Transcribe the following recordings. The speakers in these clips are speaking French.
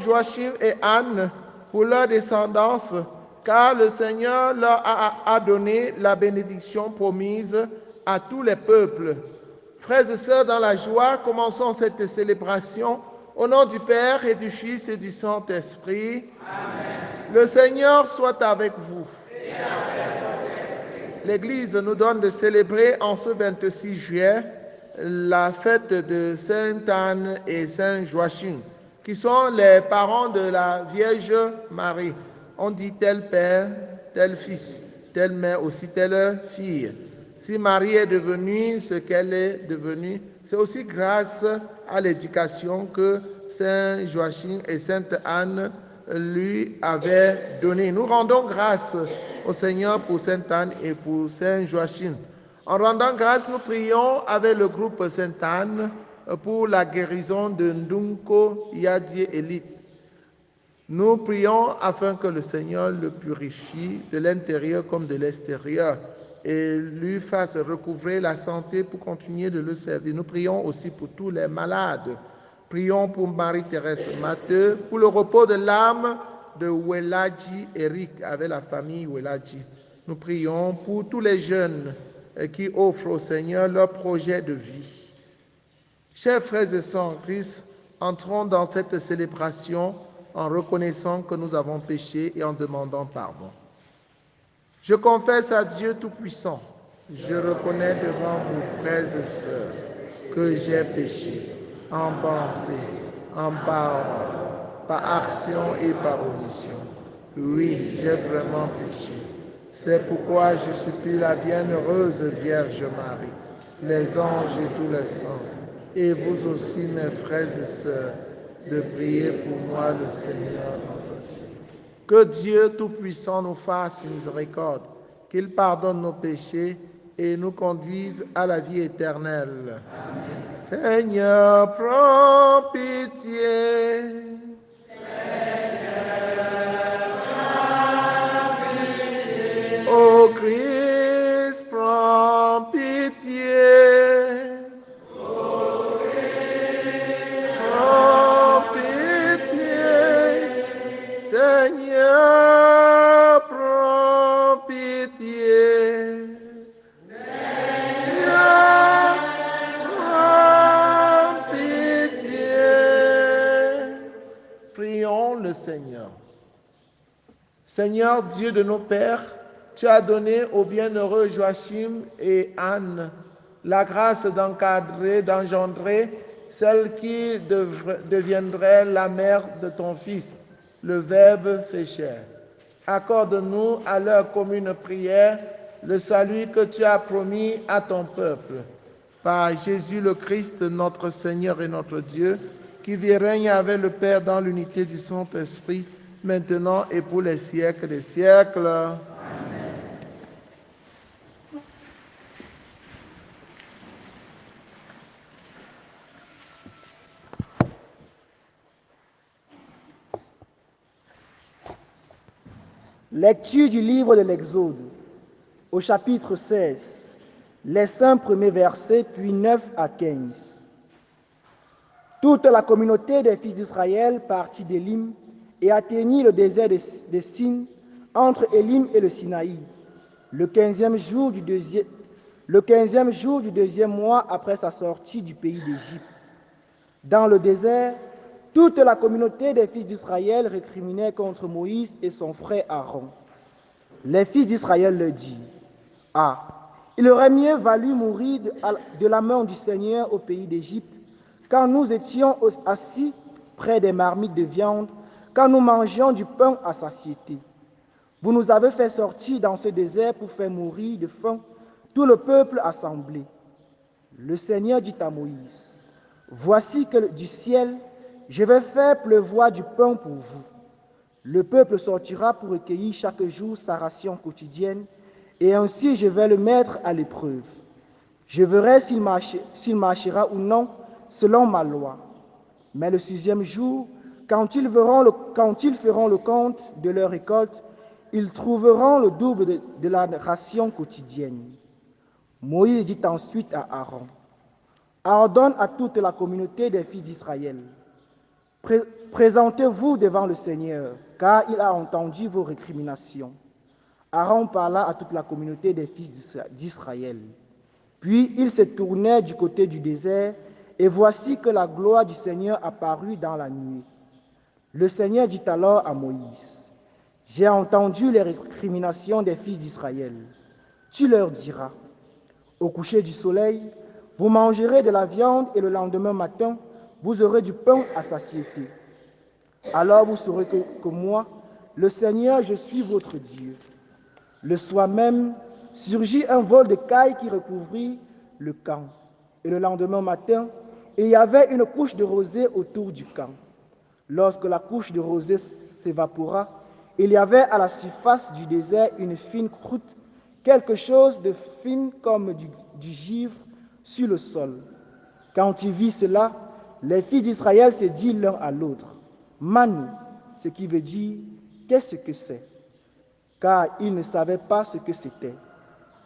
Joachim et Anne pour leur descendance, car le Seigneur leur a donné la bénédiction promise à tous les peuples. Frères et sœurs, dans la joie, commençons cette célébration au nom du Père et du Fils et du Saint-Esprit. Amen. Le Seigneur soit avec vous. Et avec votre esprit. L'Église nous donne de célébrer en ce 26 juillet la fête de Sainte Anne et Saint Joachim, qui sont les parents de la Vierge Marie. On dit tel père, tel fils, telle mère aussi, telle fille. Si Marie est devenue ce qu'elle est devenue, c'est aussi grâce à l'éducation que Saint Joachim et Sainte Anne lui avaient donnée. Nous rendons grâce au Seigneur pour Sainte Anne et pour Saint Joachim. En rendant grâce, nous prions avec le groupe Sainte Anne pour la guérison de Ndunko Yadie Elit. Nous prions afin que le Seigneur le purifie de l'intérieur comme de l'extérieur et lui fasse recouvrer la santé pour continuer de le servir. Nous prions aussi pour tous les malades. Prions pour Marie-Thérèse Matteux, pour le repos de l'âme de Weladji Eric avec la famille Weladji. Nous prions pour tous les jeunes qui offrent au Seigneur leur projet de vie. Chers frères et sœurs en Christ, entrons dans cette célébration en reconnaissant que nous avons péché et en demandant pardon. Je confesse à Dieu Tout-Puissant, je reconnais devant vous, frères et sœurs, que j'ai péché en pensée, en parole, par action et par omission. Oui, j'ai vraiment péché. C'est pourquoi je supplie la bienheureuse Vierge Marie, les anges et tous les saints, et vous aussi, mes frères et sœurs, de prier pour moi, le Seigneur notre Dieu. Que Dieu Tout-Puissant nous fasse miséricorde, qu'il pardonne nos péchés et nous conduise à la vie éternelle. Amen. Seigneur, prends pitié. Ô Christ, prends pitié. Ô Christ, prends pitié. Seigneur, prends pitié. Seigneur, prends pitié. Prions le Seigneur. Seigneur, Dieu de nos pères, tu as donné au bienheureux Joachim et Anne la grâce d'encadrer, d'engendrer celle qui deviendrait la mère de ton Fils, le Verbe fait chair. Accorde-nous à leur commune prière le salut que tu as promis à ton peuple. Par Jésus le Christ, notre Seigneur et notre Dieu, qui vit et règne avec le Père dans l'unité du Saint-Esprit, maintenant et pour les siècles des siècles. Amen. Lecture du livre de l'Exode, au chapitre 16, les 5 premiers versets, puis 9 à 15. Toute la communauté des fils d'Israël partit d'Élim et atteignit le désert de Sin, entre Élim et le Sinaï, le 15e jour du deuxième mois après sa sortie du pays d'Égypte. Dans le désert, toute la communauté des fils d'Israël récriminait contre Moïse et son frère Aaron. Les fils d'Israël leur dirent: « Ah, il aurait mieux valu mourir de la main du Seigneur au pays d'Égypte, quand nous étions assis près des marmites de viande, quand nous mangions du pain à satiété. Vous nous avez fait sortir dans ce désert pour faire mourir de faim tout le peuple assemblé. » Le Seigneur dit à Moïse: « Voici que du ciel, je vais faire pleuvoir du pain pour vous. Le peuple sortira pour recueillir chaque jour sa ration quotidienne, et ainsi je vais le mettre à l'épreuve. Je verrai s'il marchera ou non selon ma loi. Mais le 6e jour, quand ils feront le compte de leur récolte, ils trouveront le double de la ration quotidienne. » Moïse dit ensuite à Aaron: « Ordonne à toute la communauté des fils d'Israël: Présentez-vous devant le Seigneur, car il a entendu vos récriminations. » Aaron parla à toute la communauté des fils d'Israël. Puis il se tournait du côté du désert, et voici que la gloire du Seigneur apparut dans la nuée. Le Seigneur dit alors à Moïse, « J'ai entendu les récriminations des fils d'Israël. Tu leur diras, au coucher du soleil, vous mangerez de la viande et le lendemain matin, vous aurez du pain à satiété. Alors vous saurez que moi, le Seigneur, je suis votre Dieu. » Le soir même, surgit un vol de cailles qui recouvrit le camp. Et le lendemain matin, il y avait une couche de rosée autour du camp. Lorsque la couche de rosée s'évapora, il y avait à la surface du désert une fine croûte, quelque chose de fine comme du givre sur le sol. Quand il vit cela, les fils d'Israël se dirent l'un à l'autre, « Manu », ce qui veut dire « qu'est-ce que c'est ?» Car ils ne savaient pas ce que c'était.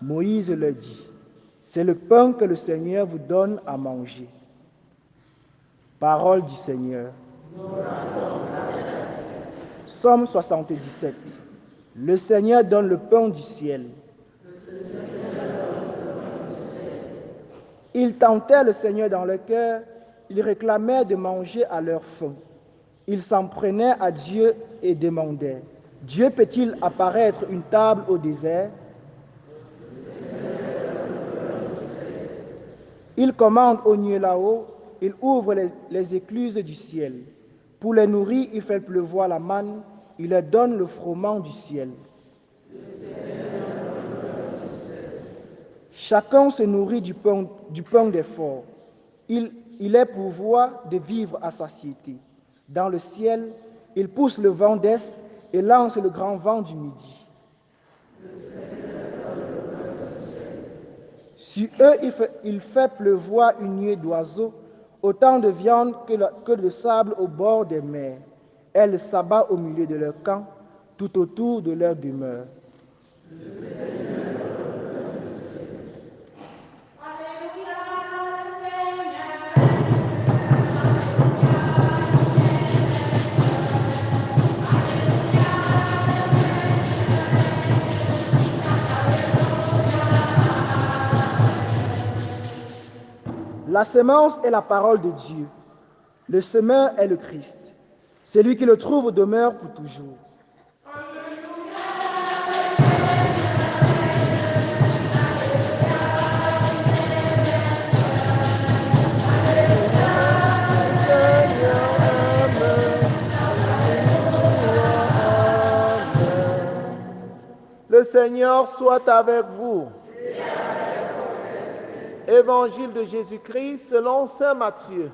Moïse leur dit, « C'est le pain que le Seigneur vous donne à manger. » Parole du Seigneur. Psaume 77. Le Seigneur donne le pain du ciel. Ils tentaient le Seigneur dans leur cœur, ils réclamaient de manger à leur faim. Ils s'en prenaient à Dieu et demandaient, « Dieu peut-il apparaître une table au désert ?» Il commande aux nuées là-haut, il ouvre les écluses du ciel. Pour les nourrir, il fait pleuvoir la manne, il leur donne le froment du ciel. Chacun se nourrit du pain des forts. Il les pourvoit de vivre à satiété. Dans le ciel, il pousse le vent d'est et lance le grand vent du midi. Sur eux, il fait pleuvoir une nuée d'oiseaux, autant de viande que de sable au bord des mers. Elle s'abat au milieu de leur camp, tout autour de leur demeure. La semence est la parole de Dieu. Le semeur est le Christ. Celui qui le trouve demeure pour toujours. Le Seigneur soit avec vous. Évangile de Jésus-Christ selon saint Matthieu.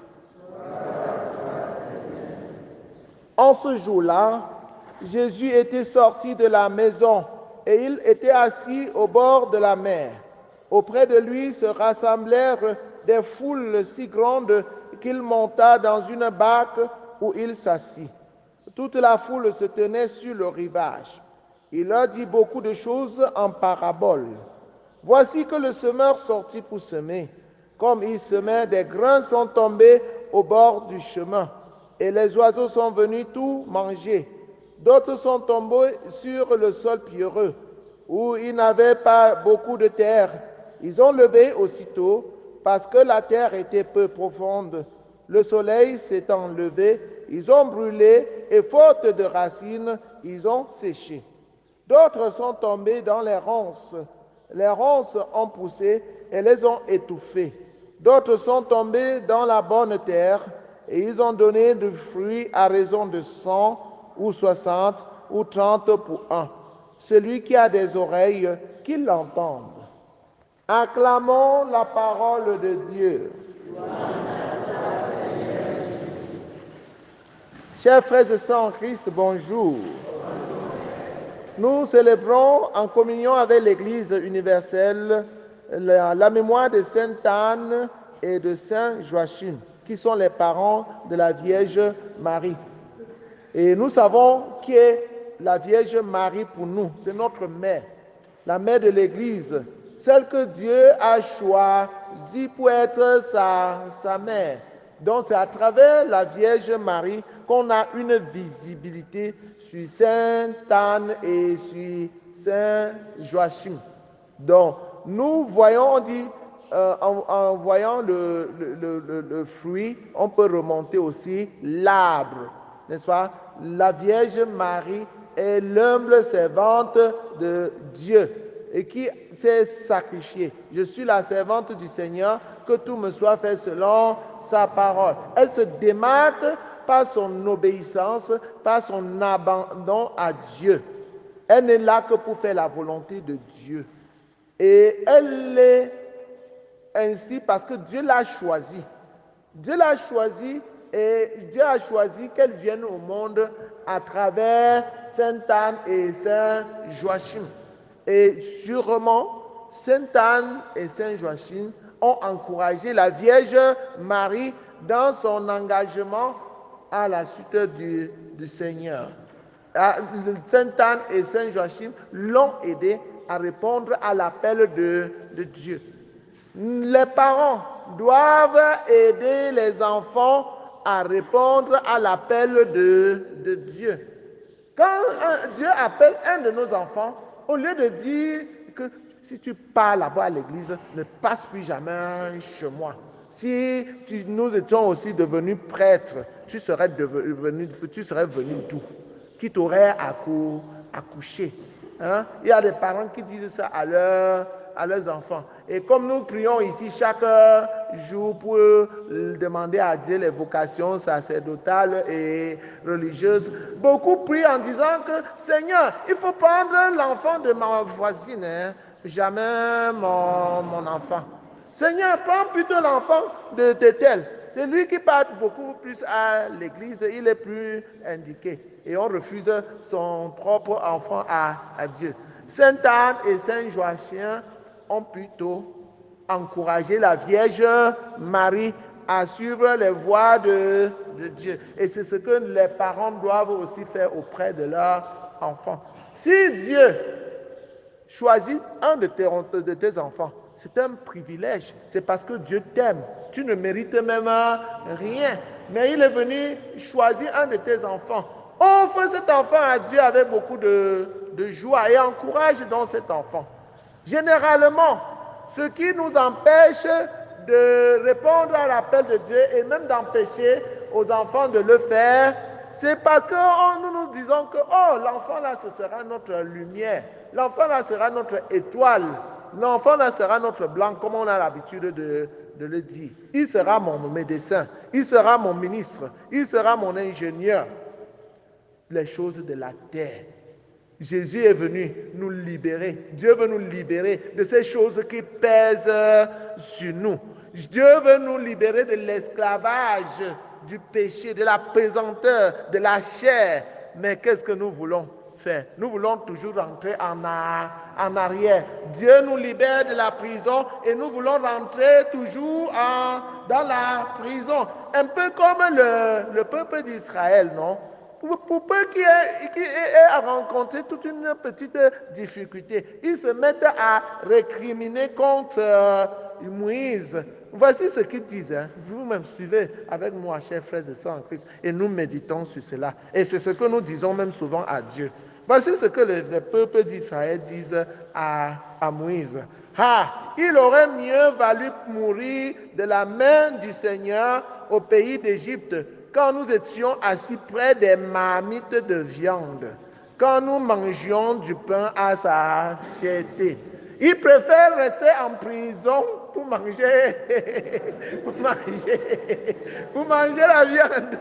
En ce jour-là, Jésus était sorti de la maison et il était assis au bord de la mer. Auprès de lui se rassemblèrent des foules si grandes qu'il monta dans une barque où il s'assit. Toute la foule se tenait sur le rivage. Il leur dit beaucoup de choses en paraboles. Voici que le semeur sortit pour semer. Comme il semait, des grains sont tombés au bord du chemin, et les oiseaux sont venus tout manger. D'autres sont tombés sur le sol pierreux, où il n'avait pas beaucoup de terre. Ils ont levé aussitôt, parce que la terre était peu profonde. Le soleil s'étant levé, ils ont brûlé, et faute de racines, ils ont séché. D'autres sont tombés dans les ronces. Les ronces ont poussé et les ont étouffés. D'autres sont tombés dans la bonne terre et ils ont donné du fruit à raison de 100 ou 60 ou 30 pour un. Celui qui a des oreilles, qu'il l'entende. Acclamons la parole de Dieu. Chers frères et sœurs en Christ, bonjour. Nous célébrons en communion avec l'Église universelle la mémoire de Sainte Anne et de Saint Joachim, qui sont les parents de la Vierge Marie. Et nous savons qui est la Vierge Marie pour nous. C'est notre mère, la mère de l'Église, celle que Dieu a choisie pour être sa mère. Donc c'est à travers la Vierge Marie qu'on a une visibilité sur Sainte Anne et sur Saint Joachim. Donc nous voyons, on dit, en voyant le fruit, on peut remonter aussi l'arbre, n'est-ce pas? La Vierge Marie est l'humble servante de Dieu et qui s'est sacrifiée. Je suis la servante du Seigneur, que tout me soit fait selon sa parole. Elle se démarque par son obéissance, par son abandon à Dieu. Elle n'est là que pour faire la volonté de Dieu. Et elle est ainsi parce que Dieu l'a choisie. Dieu l'a choisie et Dieu a choisi qu'elle vienne au monde à travers Sainte Anne et Saint Joachim. Et sûrement, Sainte Anne et Saint Joachim ont encouragé la Vierge Marie dans son engagement à la suite du Seigneur. Sainte Anne et Saint Joachim l'ont aidé à répondre à l'appel de Dieu. Les parents doivent aider les enfants à répondre à l'appel de Dieu. Quand Dieu appelle un de nos enfants, au lieu de dire que si tu pars là-bas à l'église, ne passe plus jamais chez moi. Si nous étions aussi devenus prêtres, tu serais venu d'où? Qui t'aurait accouché. Hein? Il y a des parents qui disent ça à leurs enfants. Et comme nous prions ici chaque jour pour demander à Dieu les vocations sacerdotales et religieuses, beaucoup prient en disant que Seigneur, il faut prendre l'enfant de ma voisine, hein? Jamais mon enfant. Seigneur, prends plutôt l'enfant de tel. C'est lui qui part beaucoup plus à l'église, il est plus indiqué. Et on refuse son propre enfant à Dieu. Sainte Anne et Saint Joachim ont plutôt encouragé la Vierge Marie à suivre les voies de Dieu. Et c'est ce que les parents doivent aussi faire auprès de leurs enfants. Si Dieu choisit un de tes enfants, c'est un privilège. C'est parce que Dieu t'aime. Tu ne mérites même rien. Mais il est venu choisir un de tes enfants. Offre cet enfant à Dieu avec beaucoup de joie et encourage donc cet enfant. Généralement, ce qui nous empêche de répondre à l'appel de Dieu et même d'empêcher aux enfants de le faire, c'est parce que nous nous disons que l'enfant là, ce sera notre lumière. L'enfant là sera notre étoile. L'enfant là sera notre blanc, comme on a l'habitude de le dire. Il sera mon médecin, il sera mon ministre, il sera mon ingénieur. Les choses de la terre. Jésus est venu nous libérer. Dieu veut nous libérer de ces choses qui pèsent sur nous. Dieu veut nous libérer de l'esclavage, du péché, de la pesanteur, de la chair. Mais qu'est-ce que nous voulons faire? Nous voulons toujours rentrer en arrière. Dieu nous libère de la prison et nous voulons rentrer toujours dans la prison. Un peu comme le peuple d'Israël, non? Pour peu qui ait rencontré toute une petite difficulté, ils se mettent à récriminer contre Moïse. Voici ce qu'ils disent. Hein. Vous-même suivez avec moi, chers frères et sœurs en Christ, et nous méditons sur cela. Et c'est ce que nous disons même souvent à Dieu. Voici ce que les peuples d'Israël disent à Moïse. Il aurait mieux valu mourir de la main du Seigneur au pays d'Égypte, quand nous étions assis près des marmites de viande, quand nous mangions du pain à satiété. Il préfère rester en prison pour manger la viande.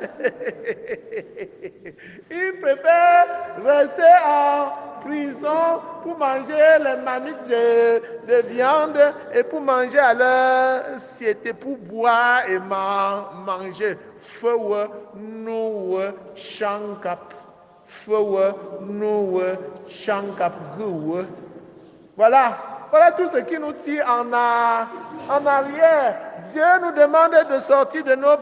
Il préfère rester en prison pour manger les marmites de viande et pour manger à leur satiété, pour boire et manger. Feu nous chankap. Feu nous chankap. Voilà tout ce qui nous tire en arrière. Dieu nous demande de sortir de nos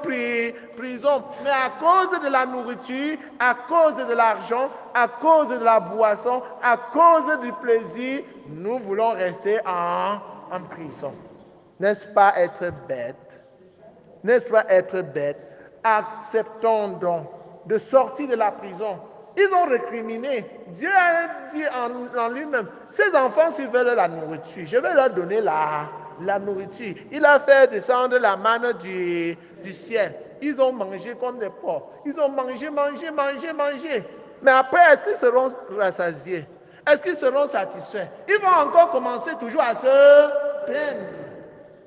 prisons, mais à cause de la nourriture, à cause de l'argent, à cause de la boisson, à cause du plaisir, nous voulons rester en prison. N'est-ce pas être bête? n'est-ce pas être bête? Acceptons donc de sortir de la prison. Ils ont récriminé. Dieu a dit en lui-même, ces enfants, s'ils veulent la nourriture, je vais leur donner la nourriture. Il a fait descendre la manne du ciel. Ils ont mangé comme des porcs. Ils ont mangé. Mais après, est-ce qu'ils seront rassasiés? Est-ce qu'ils seront satisfaits? Ils vont encore commencer toujours à se plaindre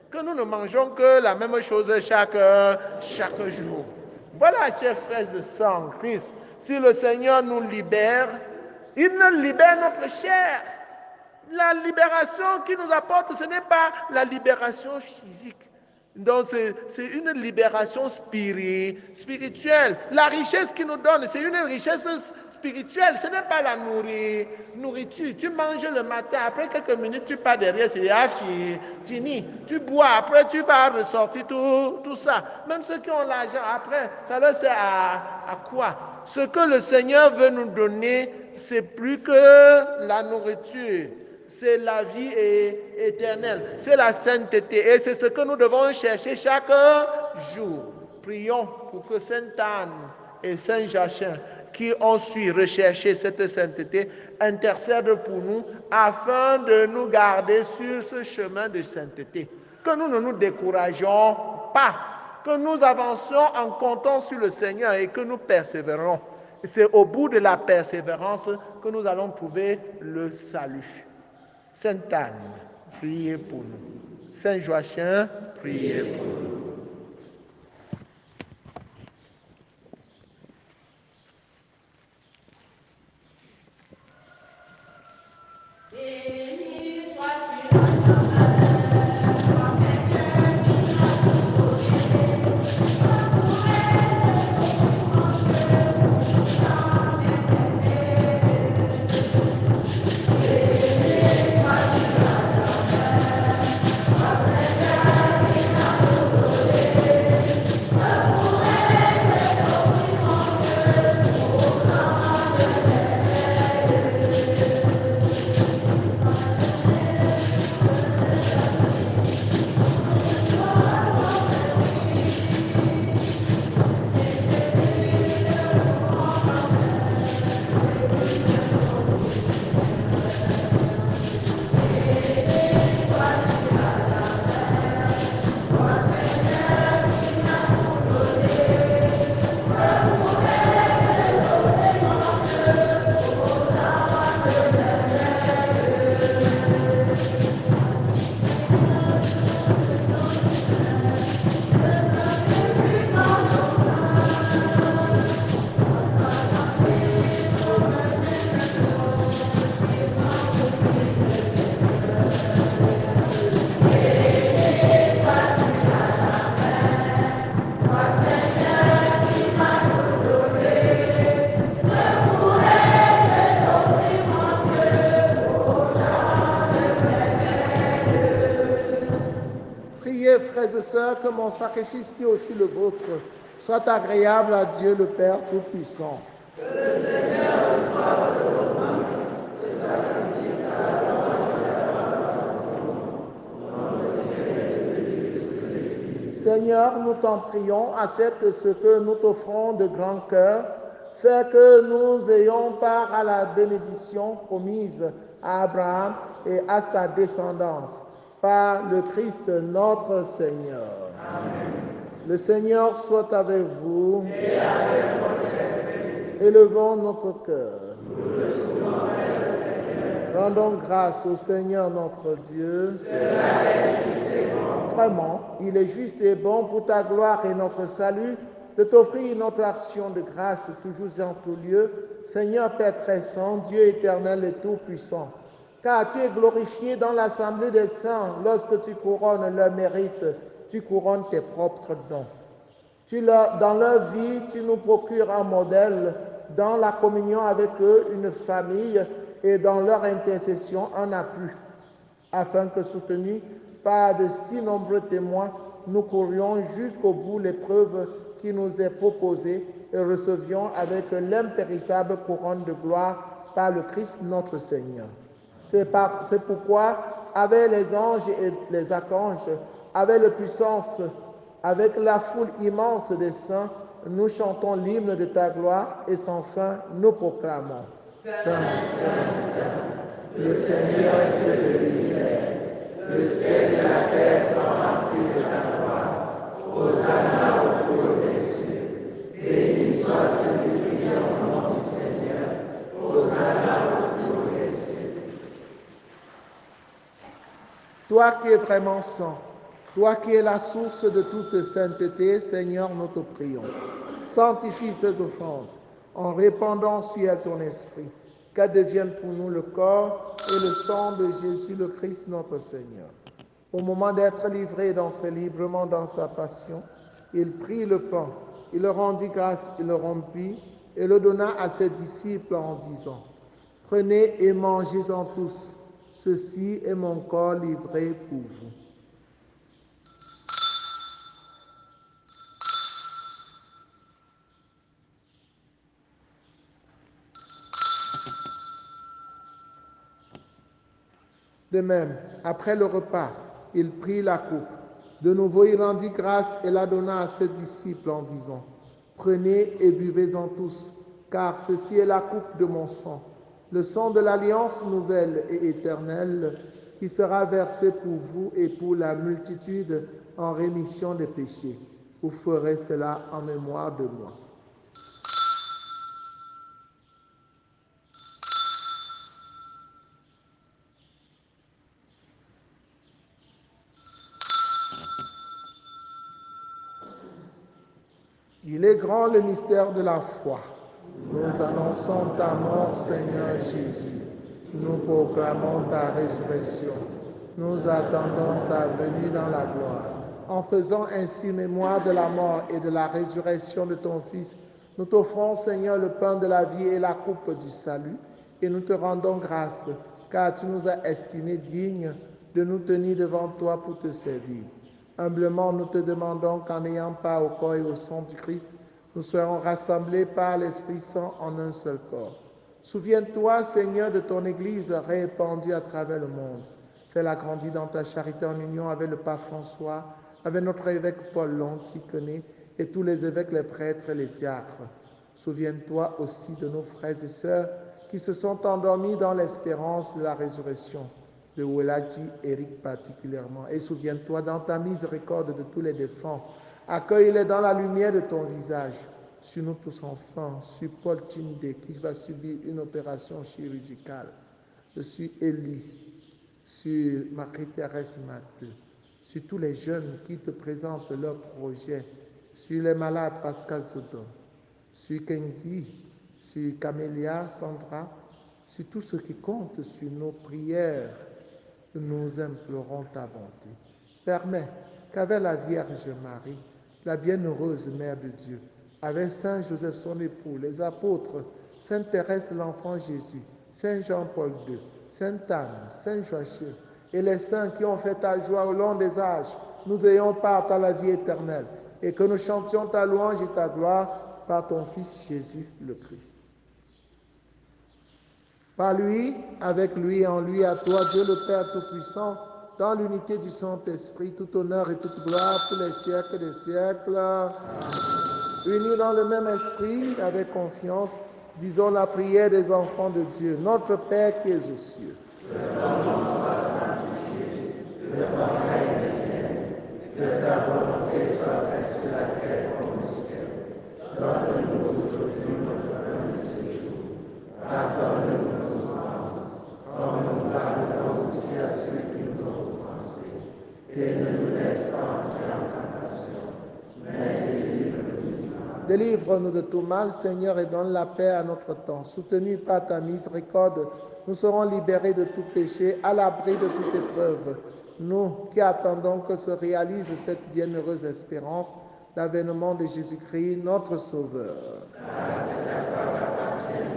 que nous ne mangeons que la même chose chaque jour. Voilà, chers frères et sœurs en Christ, si le Seigneur nous libère, il nous libère notre chair. La libération qu'il nous apporte, ce n'est pas la libération physique. Donc, c'est une libération spirituelle. La richesse qu'il nous donne, c'est une richesse spirituelle. Ce n'est pas la nourriture. Tu manges le matin, après quelques minutes, tu pars derrière, c'est fini. Tu bois, après, tu vas ressortir tout ça. Même ceux qui ont l'argent, après, ça leur sert à quoi? Ce que le Seigneur veut nous donner, c'est plus que la nourriture. C'est la vie éternelle, c'est la sainteté. Et c'est ce que nous devons chercher chaque jour. Prions pour que Sainte Anne et Saint Jachin, qui ont su rechercher cette sainteté, intercèdent pour nous afin de nous garder sur ce chemin de sainteté. Que nous ne nous décourageons pas, que nous avancions en comptant sur le Seigneur et que nous persévérons. C'est au bout de la persévérance que nous allons trouver le salut. Sainte Anne, priez pour nous. Saint Joachim, priez pour nous. Priez, frères et sœurs, que mon sacrifice qui est aussi le vôtre soit agréable à Dieu le Père Tout-Puissant. Que le Seigneur reçoive de vos mains ce sacrifice à la louange de la parole. Seigneur, nous t'en prions, accepte ce que nous t'offrons de grand cœur, fais que nous ayons part à la bénédiction promise à Abraham et à sa descendance. Par le Christ notre Seigneur. Amen. Le Seigneur soit avec vous. Et avec votre esprit. Élevons notre cœur. Rendons grâce au Seigneur notre Dieu. Cela est juste et bon. Vraiment, il est juste et bon pour ta gloire et notre salut de t'offrir notre action de grâce toujours et en tout lieu. Seigneur Père très saint, Dieu éternel et tout-puissant. Car tu es glorifié dans l'assemblée des saints lorsque tu couronnes leur mérite, tu couronnes tes propres dons. Dans leur vie, tu nous procures un modèle, dans la communion avec eux, une famille, et dans leur intercession, un appui, afin que, soutenus par de si nombreux témoins, nous courions jusqu'au bout l'épreuve qui nous est proposée et recevions avec l'impérissable couronne de gloire par le Christ notre Seigneur. C'est pourquoi, avec les anges et les archanges, avec la puissance Avec la foule immense des saints, nous chantons l'hymne de ta gloire et sans fin, nous proclamons. Saint, Saint, Saint, le Seigneur Dieu de l'univers, le ciel et la terre sont remplis de ta gloire. Hosanna au plus haut des cieux. Béni soit celui qui vient au nom du Seigneur. Hosanna au plus haut des cieux. Toi qui es vraiment saint, toi qui es la source de toute sainteté, Seigneur, nous te prions. Sanctifie ces offrandes en répandant sur elles ton esprit, qu'elles deviennent pour nous le corps et le sang de Jésus le Christ notre Seigneur. Au moment d'être livré et d'entrer librement dans sa passion, il prit le pain, il le rendit grâce, il le rompit et le donna à ses disciples en disant, « Prenez et mangez-en tous, ceci est mon corps livré pour vous. » De même, après le repas, il prit la coupe. De nouveau, il rendit grâce et la donna à ses disciples en disant, « Prenez et buvez-en tous, car ceci est la coupe de mon sang, le sang de l'alliance nouvelle et éternelle, qui sera versé pour vous et pour la multitude en rémission des péchés. Vous ferez cela en mémoire de moi. » Il est grand le mystère de la foi. Nous annonçons ta mort, Seigneur Jésus. Nous proclamons ta résurrection. Nous attendons ta venue dans la gloire. En faisant ainsi mémoire de la mort et de la résurrection de ton Fils, nous t'offrons, Seigneur, le pain de la vie et la coupe du salut, et nous te rendons grâce, car tu nous as estimés dignes de nous tenir devant toi pour te servir. Humblement, nous te demandons qu'en n'ayant pas au corps et au sang du Christ, nous soyons rassemblés par l'Esprit Saint en un seul corps. Souviens-toi, Seigneur, de ton Église répandue à travers le monde. Fais-la grandir dans ta charité en union avec le pape François, avec notre évêque Paul Lontiquené et tous les évêques, les prêtres et les diacres. Souviens-toi aussi de nos frères et sœurs qui se sont endormis dans l'espérance de la résurrection, de Weladji Eric particulièrement. Et souviens-toi dans ta miséricorde de tous les défunts. Accueille-les dans la lumière de ton visage. Sur nous tous enfants, sur Paul Tchinde qui va subir une opération chirurgicale, sur Élie, sur Marie-Thérèse Matteux, sur tous les jeunes qui te présentent leurs projets, sur les malades Pascal Zodon, sur Kenzie, sur Camélia Sandra, sur tous ceux qui comptent sur nos prières. Nous implorons ta bonté. Permets qu'avec la Vierge Marie, la bienheureuse Mère de Dieu, avec Saint Joseph son époux, les apôtres, Sainte Thérèse l'enfant Jésus, Saint Jean-Paul II, Sainte Anne, Saint Joachim et les saints qui ont fait ta joie au long des âges, nous ayons part à la vie éternelle et que nous chantions ta louange et ta gloire par ton Fils Jésus le Christ. Par lui, avec lui et en lui, à toi, Dieu le Père Tout-Puissant, dans l'unité du Saint-Esprit, tout honneur et toute gloire pour les siècles des siècles. Unis dans le même esprit, avec confiance, disons la prière des enfants de Dieu. Notre Père qui es aux cieux. Que ton nom soit sanctifié, que ton règne vienne, que ta volonté soit faite sur la terre comme au ciel. Donne-nous aujourd'hui notre pain de ce jour. Pardonne-nous nos offenses, comme nous pardonnons aussi à ceux qui nous ont offensés. Et ne nous laisse pas entrer en tentation, mais délivre-nous du mal. Délivre-nous de tout mal, Seigneur, et donne la paix à notre temps. Soutenus par ta miséricorde, nous serons libérés de tout péché, à l'abri de toute épreuve. Nous qui attendons que se réalise cette bienheureuse espérance, l'avènement de Jésus-Christ, notre Sauveur. Grâce à toi appartient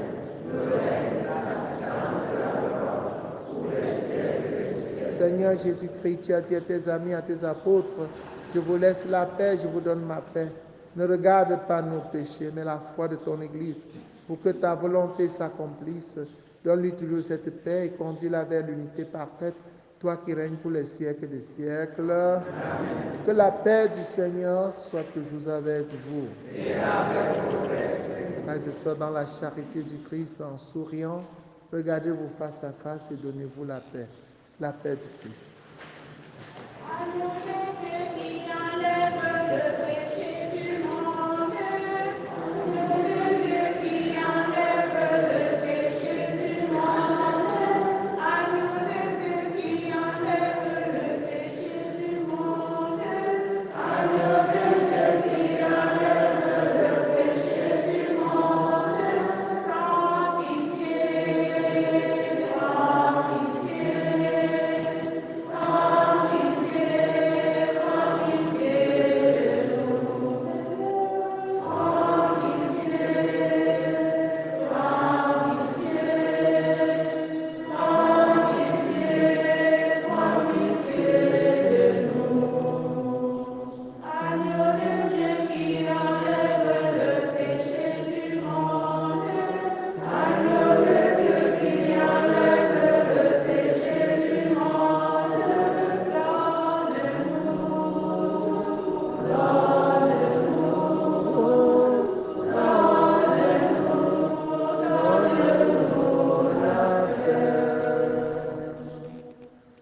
le règne, la puissance et la gloire pour les siècles des siècles. Seigneur Jésus-Christ, tu as dit à tes amis, à tes apôtres, je vous laisse la paix, je vous donne ma paix. Ne regarde pas nos péchés, mais la foi de ton Église, pour que ta volonté s'accomplisse. Donne-lui toujours cette paix et conduis-la vers l'unité parfaite, toi qui règnes pour les siècles des siècles. Amen. Que la paix du Seigneur soit toujours avec vous. Et avec votre esprit. Frères et sœurs, dans la charité du Christ, en souriant, regardez-vous face à face et donnez-vous la paix du Christ.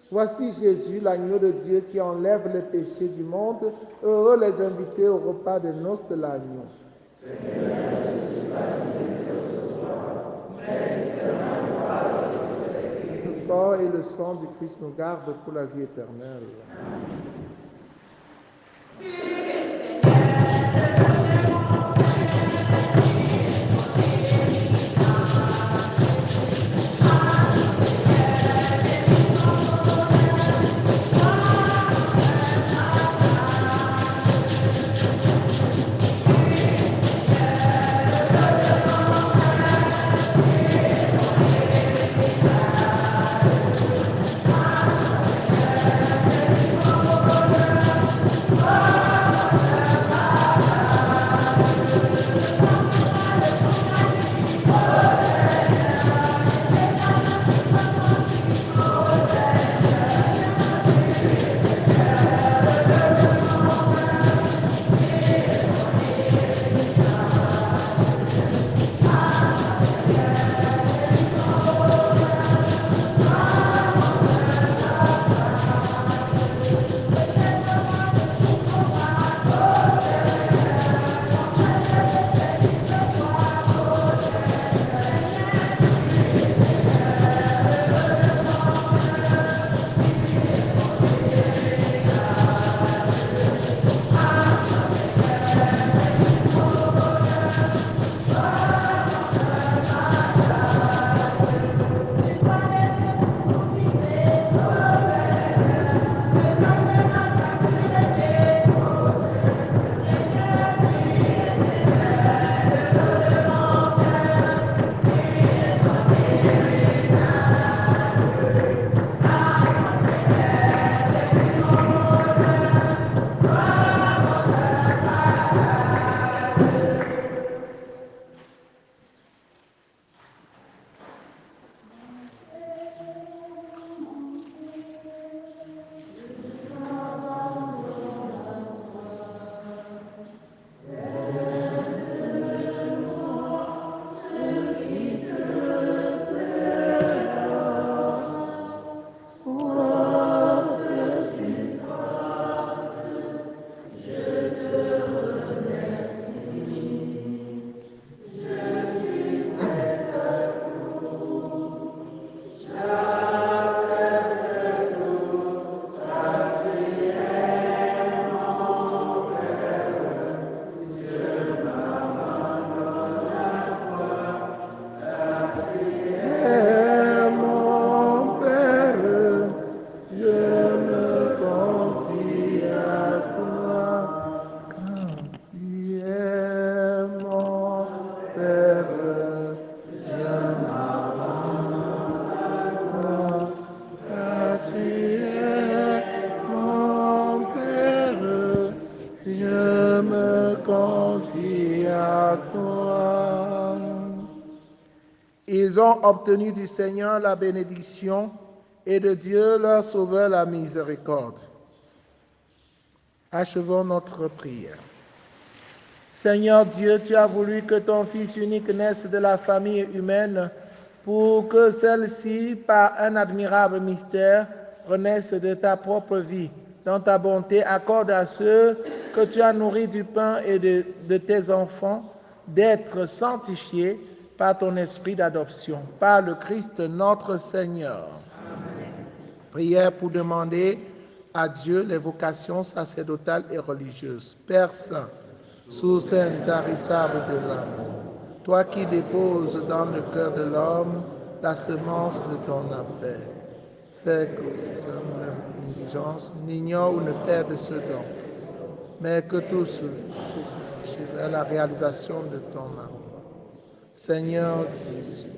Voici Jésus, l'agneau de Dieu qui enlève les péchés du monde. Heureux les invités au repas de noces de l'agneau. Le corps et le sang du Christ nous gardent pour la vie éternelle. Ils ont obtenu du Seigneur la bénédiction et de Dieu leur Sauveur la miséricorde. Achevons notre prière. Seigneur Dieu, tu as voulu que ton Fils unique naisse de la famille humaine pour que celle-ci, par un admirable mystère, renaisse de ta propre vie. Dans ta bonté, accorde à ceux que tu as nourris du pain et de tes enfants d'être sanctifiés par ton esprit d'adoption, par le Christ notre Seigneur. Amen. Prière pour demander à Dieu les vocations sacerdotales et religieuses. Père Saint, source intarissable de l'amour, toi qui déposes dans le cœur de l'homme la semence de ton appel, fais que son intelligence n'ignore ou ne perde ce don, mais que tout se vers la réalisation de ton amour. Seigneur Jésus,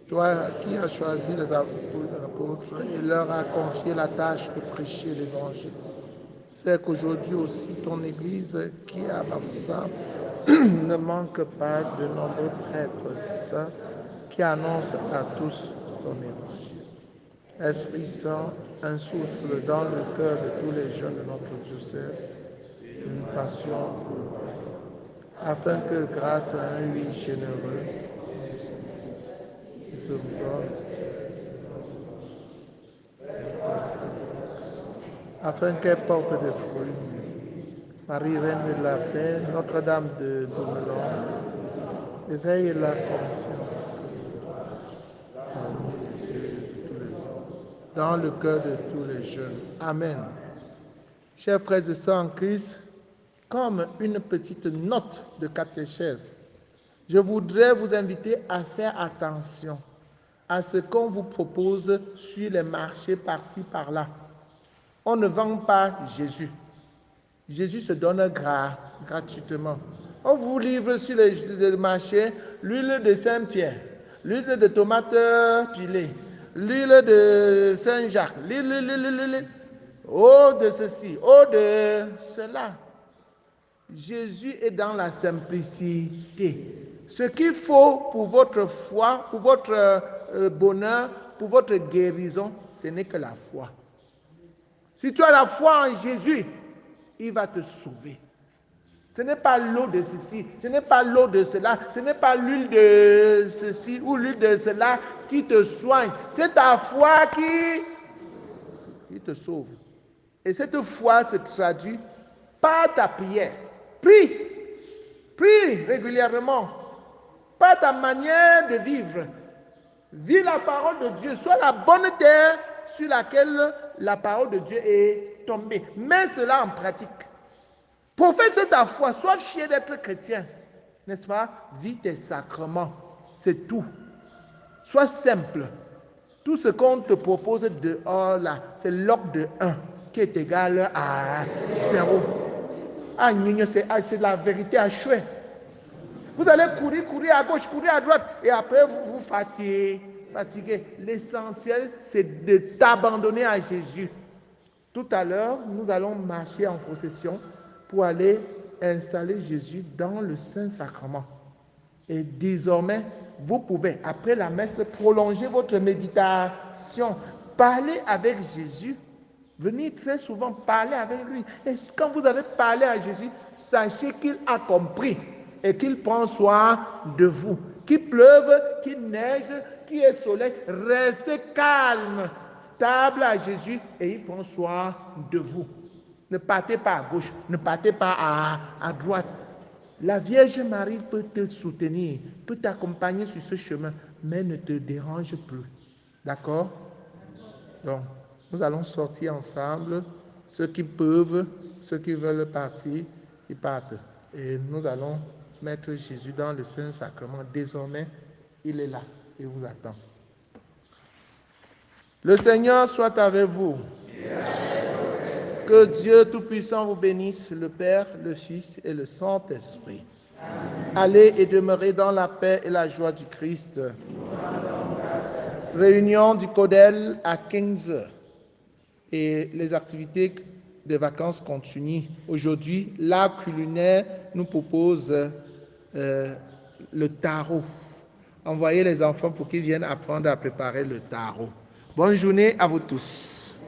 toi qui as choisi les apôtres et leur as confié la tâche de prêcher l'Évangile, fais qu'aujourd'hui aussi ton Église qui est à Bafoussam ne manque pas de nombreux prêtres saints qui annoncent à tous ton Évangile. Esprit Saint, insuffle dans le cœur de tous les jeunes de notre diocèse une passion pour le Père, afin que grâce à un oui généreux, qui se donne, afin qu'elle porte des fruits. Marie, Reine de la paix, Notre-Dame de Doumelon, éveille la confiance en Dieu de tous les hommes, dans le cœur de tous les jeunes. Amen. Chers frères et sœurs en Christ, comme une petite note de catéchèse, je voudrais vous inviter à faire attention à ce qu'on vous propose sur les marchés par-ci, par-là. On ne vend pas Jésus. Jésus se donne gratuitement. On vous livre sur le marché l'huile de Saint-Pierre, l'huile de tomate pilée, l'huile de Saint-Jacques, l'huile, eau de ceci, eau de cela. Jésus est dans la simplicité. Ce qu'il faut pour votre foi, pour votre bonheur, pour votre guérison, ce n'est que la foi. Si tu as la foi en Jésus, il va te sauver. Ce n'est pas l'eau de ceci, ce n'est pas l'eau de cela, ce n'est pas l'huile de ceci ou l'huile de cela qui te soigne. C'est ta foi qui te sauve. Et cette foi se traduit par ta prière. Prie régulièrement, par ta manière de vivre. Vis la parole de Dieu, sois la bonne terre sur laquelle la parole de Dieu est tombée. Mets cela en pratique. Professe ta foi, sois fier d'être chrétien, n'est-ce pas? Vis tes sacrements, c'est tout. Sois simple. Tout ce qu'on te propose dehors là, c'est log de 1 qui est égal à 0. Ah, c'est la vérité à chouette. Vous allez courir à gauche, courir à droite, et après vous vous fatiguez. L'essentiel, c'est de t'abandonner à Jésus. Tout à l'heure, nous allons marcher en procession pour aller installer Jésus dans le Saint-Sacrement. Et désormais, vous pouvez, après la messe, prolonger votre méditation. Parler avec Jésus. Venez très souvent parler avec lui. Et quand vous avez parlé à Jésus, sachez qu'il a compris et qu'il prend soin de vous. Qu'il pleuve, qu'il neige, qu'il y ait soleil, restez calme, stable à Jésus et il prend soin de vous. Ne partez pas à gauche, ne partez pas à droite. La Vierge Marie peut te soutenir, peut t'accompagner sur ce chemin, mais ne te dérange plus. D'accord? Donc, nous allons sortir ensemble. Ceux qui peuvent, ceux qui veulent partir, ils partent. Et nous allons mettre Jésus dans le Saint-Sacrement. Désormais, il est là, il vous attend. Le Seigneur soit avec vous. Que Dieu Tout-Puissant vous bénisse, le Père, le Fils et le Saint-Esprit. Allez et demeurez dans la paix et la joie du Christ. Réunion du Codel à 15h. Et les activités de vacances continuent. Aujourd'hui, l'art culinaire nous propose le tarot. Envoyez les enfants pour qu'ils viennent apprendre à préparer le tarot. Bonne journée à vous tous.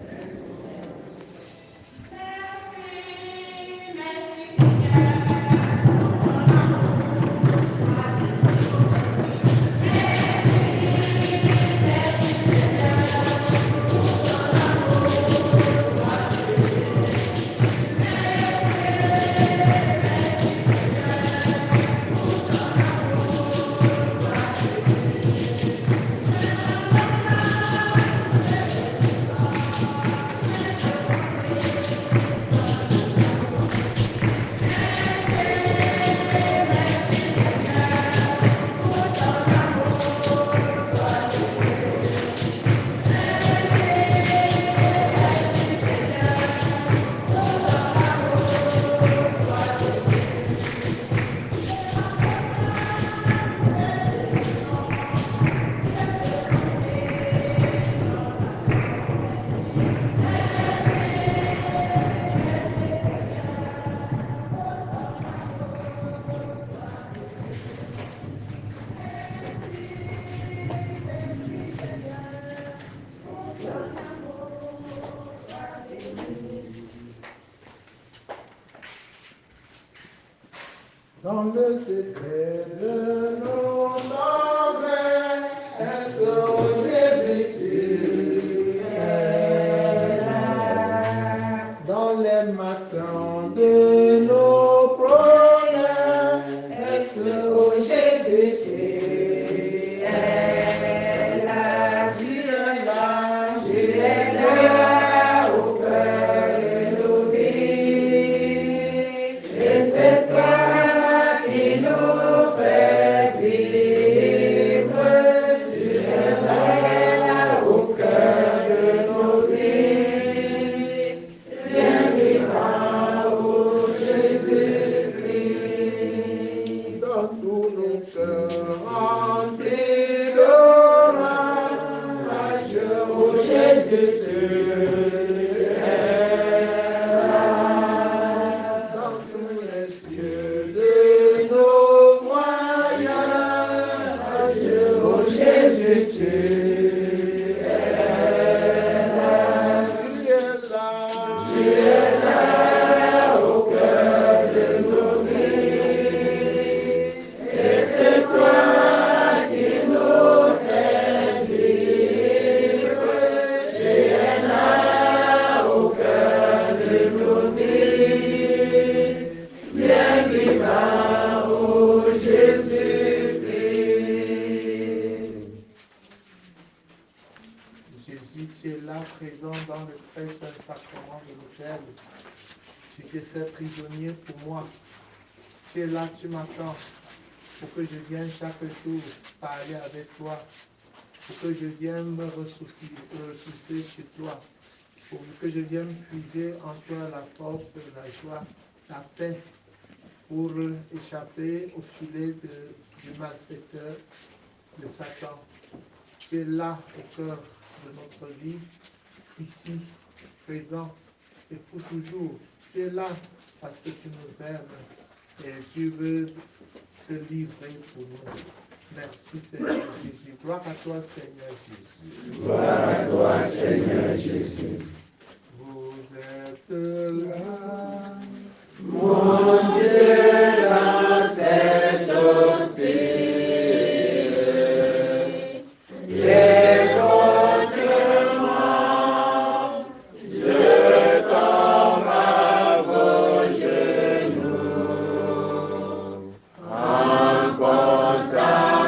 Dans le secret de nos noblesses, ô Jésus, tu es là. Dans les matins de nos promesses, ô Jésus, tu es là. Tu es là, tu es là au cœur de nos vies. Et c'est toi qui nous fait vivre, tu es là au cœur de nos vies, bien vivant, ô Jésus-Christ, dans tous nos cœurs remplis d'orage, ô Jésus, tu es là, dans tous les cieux de nos voyages, ô Jésus, tu es là, tu es là, tu es là au cœur de nos vies, et c'est toi qui nous fais vivre, tu es là au cœur de nos vies, bien vivant, ô Jésus-Christ. Jésus, tu es là présent dans le très saint sacrement de l'autel. Tu t'es fait prisonnier pour moi. Tu es là, tu m'attends pour que je vienne chaque jour parler avec toi, pour que je vienne me ressourcer chez toi, pour que je vienne puiser en toi la force, la joie, la paix, pour échapper au filet du malfaiteur, de Satan. Tu es là au cœur de notre vie, ici, présent et pour toujours. Tu es là parce que tu nous aimes et tu veux te livrer pour nous. Merci Seigneur Jésus. Gloire à toi Seigneur Jésus. Gloire à toi, Seigneur Jésus. Vous êtes là, Mon Dieu, dans cette océan, et contre moi, je tombe à vos genoux, en contemplant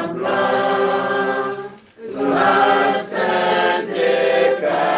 la sainte Eucharistie.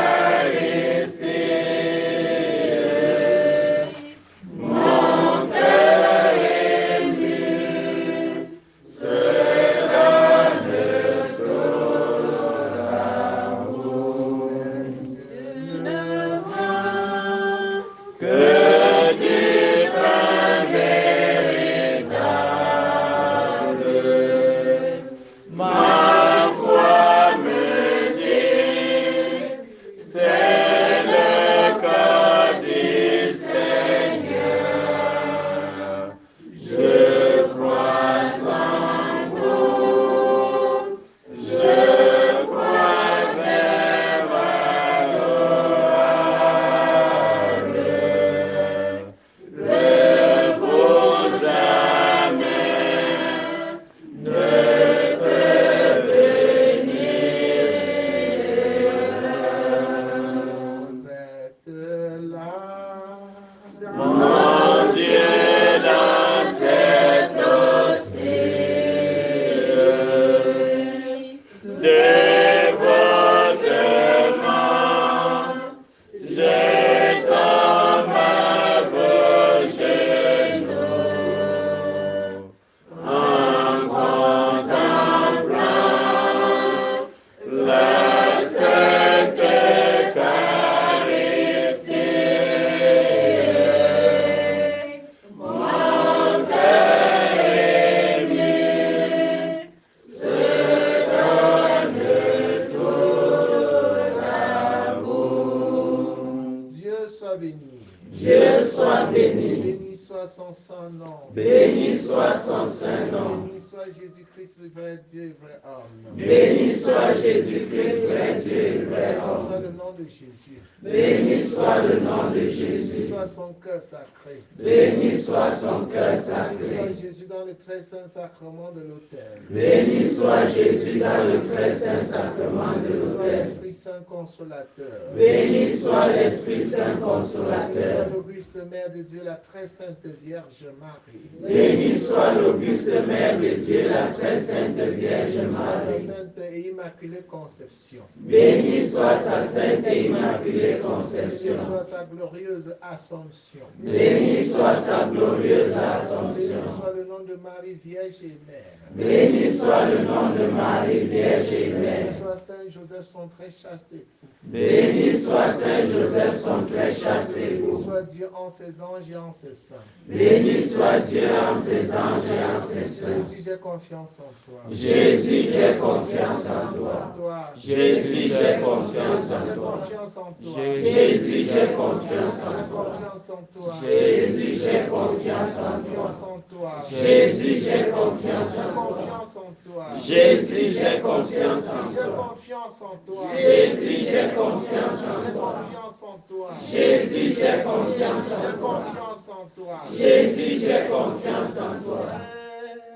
Béni soit son saint nom. Béni soit Jésus-Christ, vrai Dieu et vrai homme. Béni soit Jésus-Christ, vrai Dieu et vrai Béni soit homme. le nom de Jésus. Béni soit le nom de Béni Jésus. soit son cœur sacré. Béni soit son cœur Béni soit sacré. Jésus dans le très saint sacrement de l'autel. Béni soit Jésus dans le très saint sacrement de Béni soit l'autel. l'Esprit Saint consolateur. Béni soit l'Esprit Saint Béni soit consolateur. l'auguste Mère de Dieu, la très sainte Vierge Marie. Béni soit l'auguste Mère de Dieu, la très sainte Vierge Béni soit sa Marie. sainte et immaculée conception. Béni soit sa sainte et immaculée Béni conception. soit sa glorieuse assomption. Béni soit sa glorieuse Béni assomption. soit le nom de Marie Vierge et Mère. Béni soit le nom de Marie Vierge et Béni Mère. soit Saint Joseph, son très chaste époux. Béni soit Saint Joseph, son très chaste Béni époux. soit Dieu en ses anges et en ses saints. Béni soit Dieu en ses anges et en ses saints. Jésus, j'ai confiance en toi. Jésus, j'ai confiance en toi. Jésus, j'ai confiance en J'ai toi. confiance en toi. Jésus, j'ai confiance en J'ai toi. confiance en toi. Jésus, j'ai confiance en Confiance toi. en toi. Jésus, j'ai confiance J'ai en toi. confiance en toi. Jésus, j'ai confiance en J'ai toi. confiance en toi. Jésus, j'ai confiance J'ai en toi. confiance en toi. Jésus, j'ai confiance J'ai en toi. confiance en toi. Jésus, j'ai confiance en toi.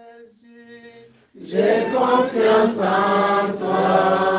Jésus, J'ai confiance en toi.